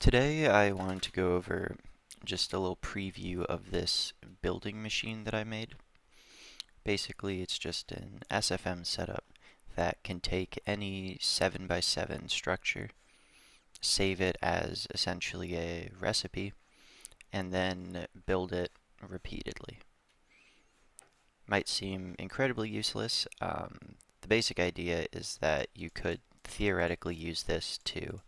Today I wanted to go over just a little preview of this building machine that I made. Basically, it's just an SFM setup that can take any 7 by 7 structure, save it as essentially a recipe, and then build it repeatedly. Might seem incredibly useless. The basic idea is that you could theoretically use this to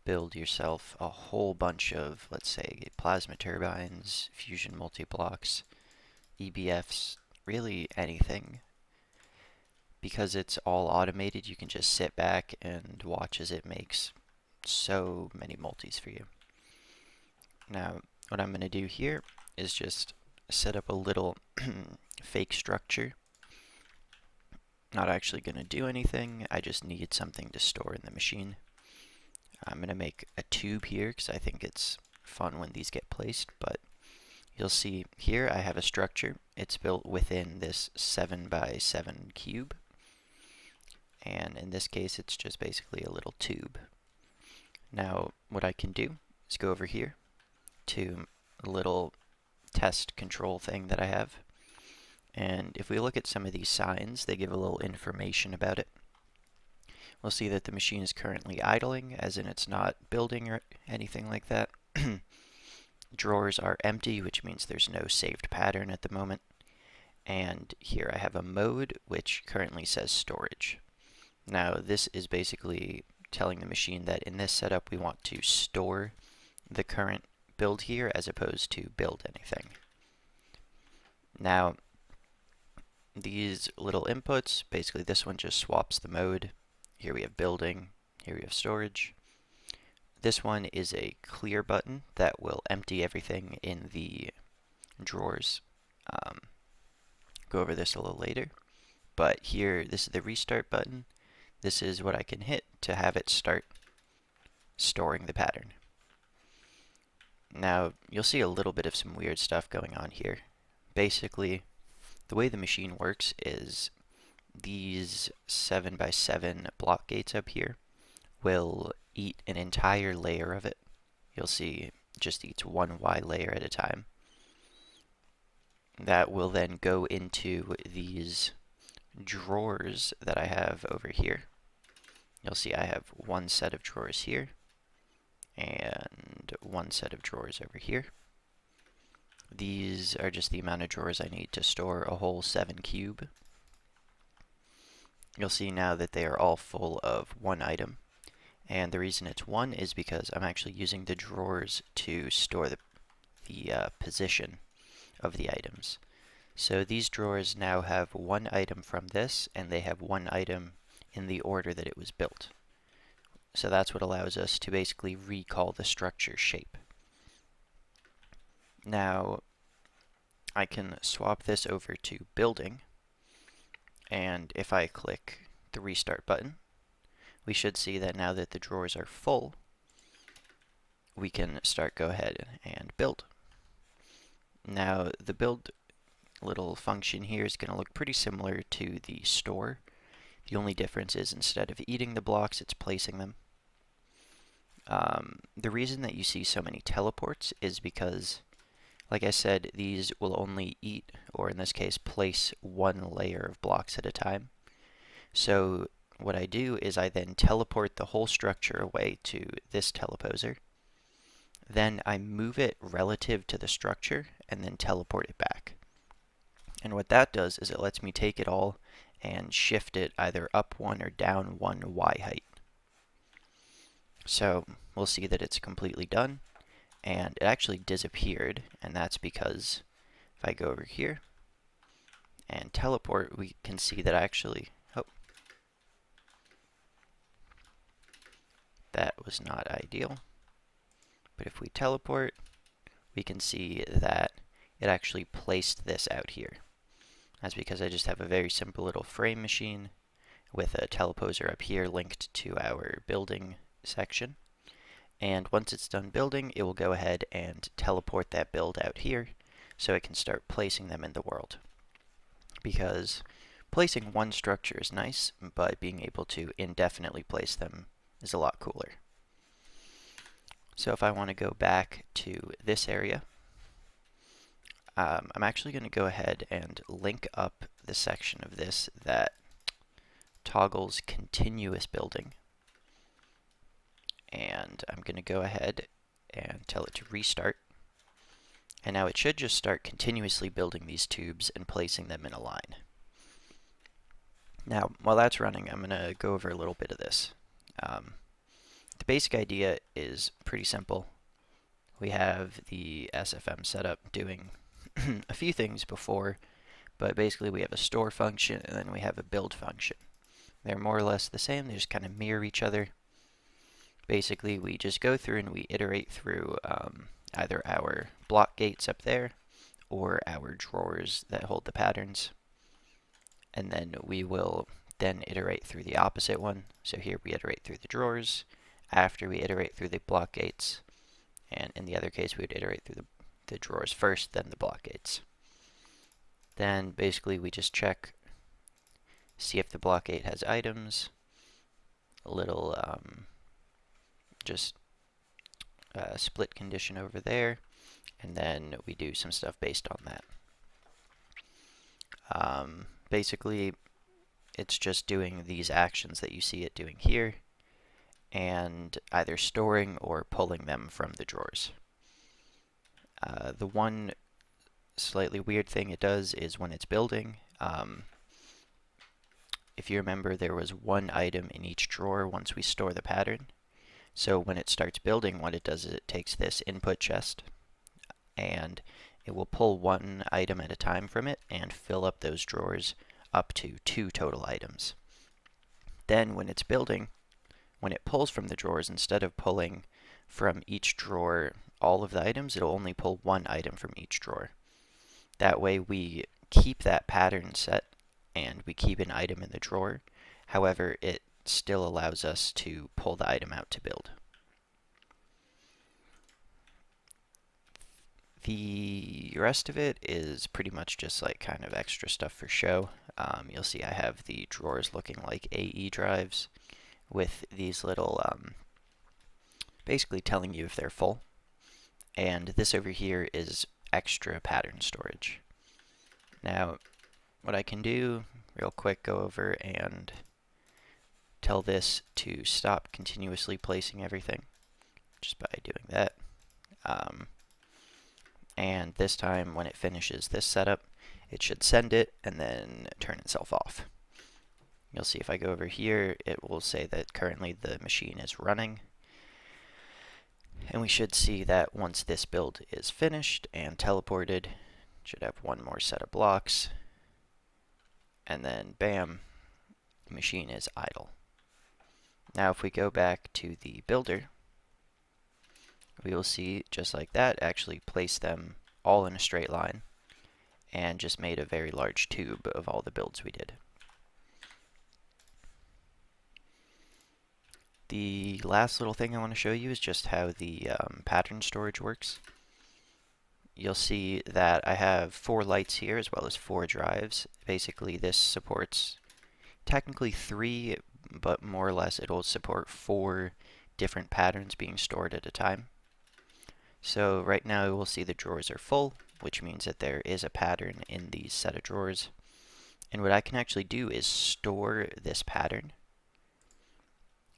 build yourself a whole bunch of, let's say, plasma turbines, fusion multiblocks, EBFs, really anything. Because it's all automated, you can just sit back and watch as it makes so many multis for you. Now, what I'm going to do here is just set up a little fake structure. Not actually going to do anything, I just need something to store in the machine. I'm going to make a tube here because I think it's fun when these get placed, but you'll see here I have a structure. It's built within this 7 by 7 cube, and in this case it's just basically a little tube. Now what I can do is go over here to a little test control thing that I have, and if we look at some of these signs, they give a little information about it. We'll see that the machine is currently idling, as in it's not building or anything like that. Drawers are empty, which means there's no saved pattern at the moment. And here I have a mode, which currently says storage. Now this is basically telling the machine that in this setup we want to store the current build here as opposed to build anything. Now these little inputs, basically this one just swaps the mode. Here we have building, here we have storage. This one is a clear button that will empty everything in the drawers. Go over this a little later. But here, this is the restart button. This is what I can hit to have it start storing the pattern. Now, you'll see a little bit of some weird stuff going on here. Basically, the way the machine works is these 7 by 7 block gates up here will eat an entire layer of it. You'll see it just eats one Y layer at a time. That will then go into these drawers that I have over here. You'll see I have one set of drawers here and one set of drawers over here. These are just the amount of drawers I need to store a whole 7 cube. You'll see now that they are all full of one item, and the reason it's one is because I'm actually using the drawers to store the position of the items. So these drawers now have one item from this, and they have one item in the order that it was built. So that's what allows us to basically recall the structure shape. Now I can swap this over to building, and if I click the restart button, we should see that now that the drawers are full, we can go ahead and build. Now the build little function here is going to look pretty similar to the store. The only difference is instead of eating the blocks, it's placing them. The reason that you see so many teleports is because, like I said, these will only eat, or in this case, place one layer of blocks at a time. So what I do is I then teleport the whole structure away to this teleposer. Then I move it relative to the structure and then teleport it back. And what that does is it lets me take it all and shift it either up one or down one Y height. So we'll see that it's completely done, and it actually disappeared, and that's because if I go over here and teleport, we can see that actually, oh, that was not ideal. But if we teleport, we can see that it actually placed this out here. That's because I just have a very simple little frame machine with a teleposer up here linked to our building section. And once it's done building, it will go ahead and teleport that build out here so it can start placing them in the world. Because placing one structure is nice, but being able to indefinitely place them is a lot cooler. So if I want to go back to this area, I'm actually going to go ahead and link up the section of this that toggles continuous building. And I'm going to go ahead and tell it to restart. And now it should just start continuously building these tubes and placing them in a line. Now, while that's running, I'm going to go over a little bit of this. The basic idea is pretty simple. We have the SFM setup doing a few things before, but basically we have a store function and then we have a build function. They're more or less the same, they just kind of mirror each other. Basically, we just go through and we iterate through either our block gates up there or our drawers that hold the patterns. And then we will then iterate through the opposite one. So here we iterate through the drawers, after we iterate through the block gates, and in the other case we would iterate through the drawers first, then the block gates. Then basically we just check, see if the block gate has items, a little split condition over there, and then we do some stuff based on that. Basically, it's just doing these actions that you see it doing here, and either storing or pulling them from the drawers. The one slightly weird thing it does is when it's building, if you remember, there was one item in each drawer once we store the pattern. So when it starts building, what it does is it takes this input chest and it will pull one item at a time from it and fill up those drawers up to 2 total items. Then when it's building, when it pulls from the drawers, instead of pulling from each drawer all of the items, it'll only pull one item from each drawer. That way we keep that pattern set and we keep an item in the drawer. However, it still allows us to pull the item out to build. The rest of it is pretty much just like kind of extra stuff for show. You'll see I have the drawers looking like AE drives with these little basically telling you if they're full. And this over here is extra pattern storage. Now, what I can do real quick, go over and tell this to stop continuously placing everything just by doing that. And this time when it finishes this setup, it should send it and then turn itself off. You'll see if I go over here, it will say that currently the machine is running. And we should see that once this build is finished and teleported, it should have one more set of blocks. And then bam, the machine is idle. Now if we go back to the builder, we will see just like that, actually place them all in a straight line and just made a very large tube of all the builds we did. The last little thing I want to show you is just how the pattern storage works. You'll see that I have 4 lights here as well as 4 drives. Basically this supports technically 3, but more or less it'll support 4 different patterns being stored at a time. So right now we'll see the drawers are full, which means that there is a pattern in these set of drawers. And what I can actually do is store this pattern.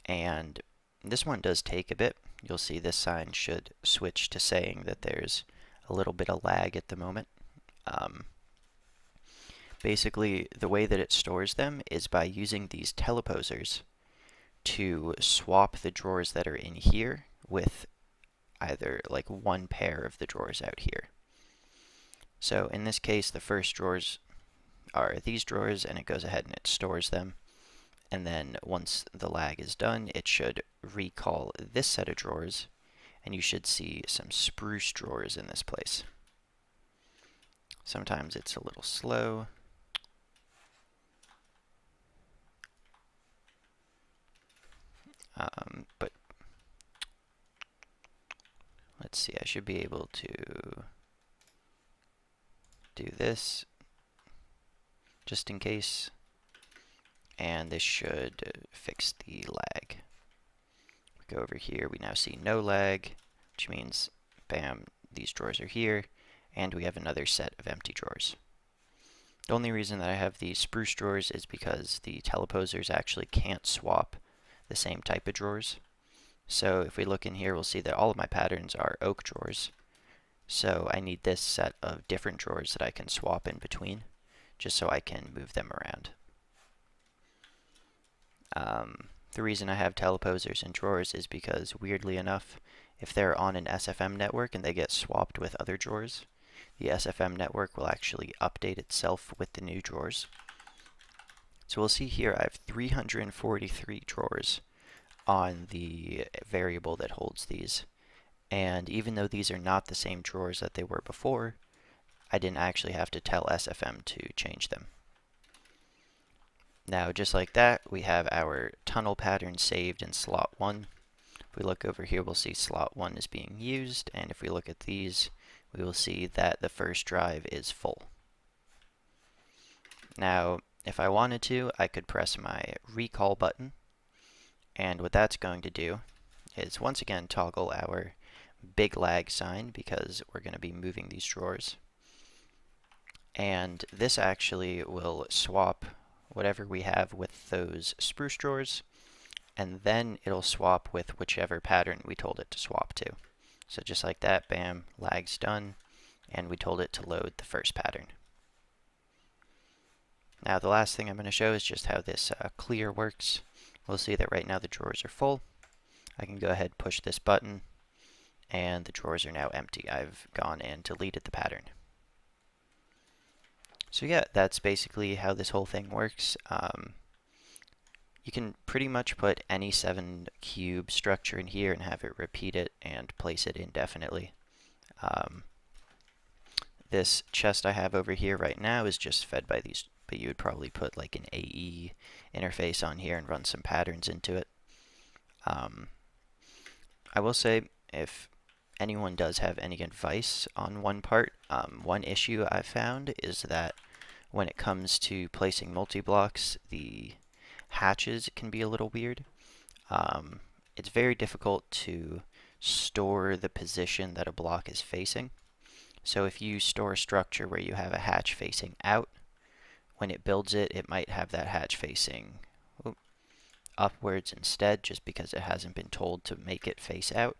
And this one does take a bit. You'll see this sign should switch to saying that there's a little bit of lag at the moment. Basically, the way that it stores them is by using these teleposers to swap the drawers that are in here with either like one pair of the drawers out here. So in this case, the first drawers are these drawers, and it goes ahead and it stores them. And then once the lag is done, it should recall this set of drawers, and you should see some spruce drawers in this place. Sometimes it's a little slow. But let's see, I should be able to do this just in case, and this should fix the lag. We go over here, we now see no lag. which means, bam, these drawers are here, and we have another set of empty drawers. The only reason that I have these spruce drawers is because the teleposers actually can't swap the same type of drawers. So if we look in here, we'll see that all of my patterns are oak drawers. So I need this set of different drawers that I can swap in between, just so I can move them around. The reason I have teleposers and drawers is because, weirdly enough, if they're on an SFM network and they get swapped with other drawers, the SFM network will actually update itself with the new drawers. So we'll see here I have 343 drawers on the variable that holds these. And even though these are not the same drawers that they were before, I didn't actually have to tell SFM to change them. Now, just like that, we have our tunnel pattern saved in slot 1. If we look over here, we'll see slot 1 is being used, and if we look at these, we will see that the first drive is full. Now, if I wanted to, I could press my recall button, and what that's going to do is once again toggle our big lag sign because we're going to be moving these drawers. And this actually will swap whatever we have with those spruce drawers, and then it'll swap with whichever pattern we told it to swap to. So just like that, bam, lag's done, and we told it to load the first pattern. Now the last thing I'm going to show is just how this clear works. We'll see that right now the drawers are full. I can go ahead and push this button, and the drawers are now empty. I've gone and deleted the pattern. So yeah, that's basically how this whole thing works. You can pretty much put any 7 cube structure in here and have it repeat it and place it indefinitely. This chest I have over here right now is just fed by these, but you would probably put like an AE interface on here and run some patterns into it. I will say, if anyone does have any advice on one part, one issue I've found is that when it comes to placing multi-blocks, the hatches can be a little weird. It's very difficult to store the position that a block is facing. So if you store a structure where you have a hatch facing out, when it builds it, it might have that hatch facing upwards instead, just because it hasn't been told to make it face out.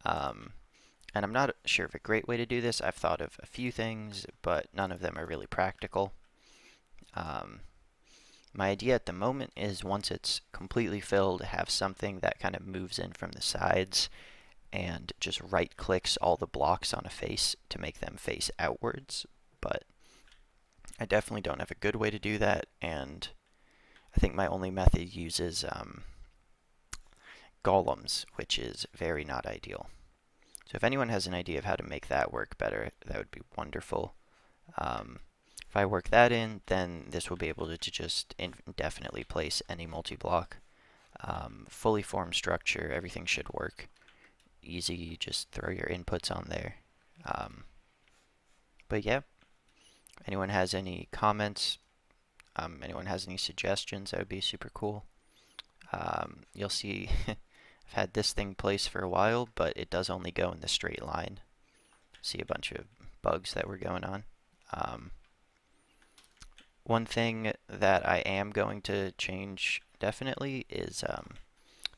And I'm not sure of a great way to do this. I've thought of a few things, but none of them are really practical. My idea at the moment is once it's completely filled, have something that kind of moves in from the sides and just right clicks all the blocks on a face to make them face outwards. But I definitely don't have a good way to do that, and I think my only method uses golems, which is very not ideal. So if anyone has an idea of how to make that work better, that would be wonderful. If I work that in, then this will be able to just indefinitely place any multi-block. Fully formed structure, everything should work. Easy, just throw your inputs on there. But yeah, anyone has any comments, anyone has any suggestions, that would be super cool. You'll see I've had this thing placed for a while, but it does only go in the straight line. See a bunch of bugs that were going on. One thing that I am going to change definitely is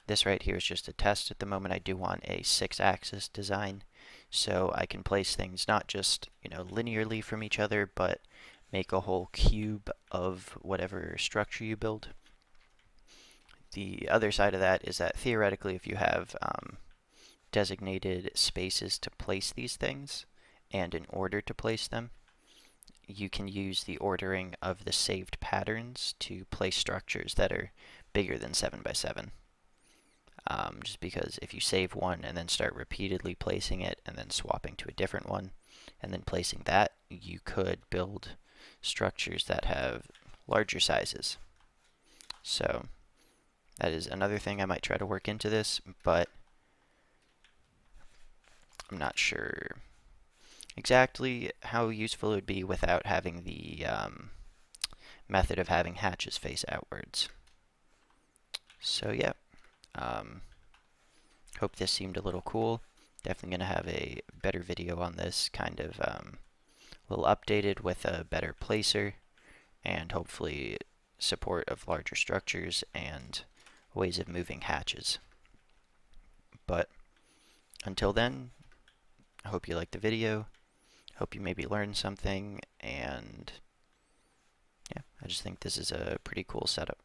this right here is just a test at the moment. I do want a 6-axis design, so I can place things not just, linearly from each other, but make a whole cube of whatever structure you build. The other side of that is that theoretically, if you have designated spaces to place these things and an order to place them, you can use the ordering of the saved patterns to place structures that are bigger than 7 by 7. Just because if you save one and then start repeatedly placing it and then swapping to a different one and then placing that, you could build structures that have larger sizes. So that is another thing I might try to work into this, but I'm not sure exactly how useful it would be without having the method of having hatches face outwards. So yeah, hope this seemed a little cool. Definitely going to have a better video on this, kind of a little updated with a better placer and hopefully support of larger structures and ways of moving hatches. But until then, I hope you liked the video. Hope you maybe learned something, and yeah, I just think this is a pretty cool setup.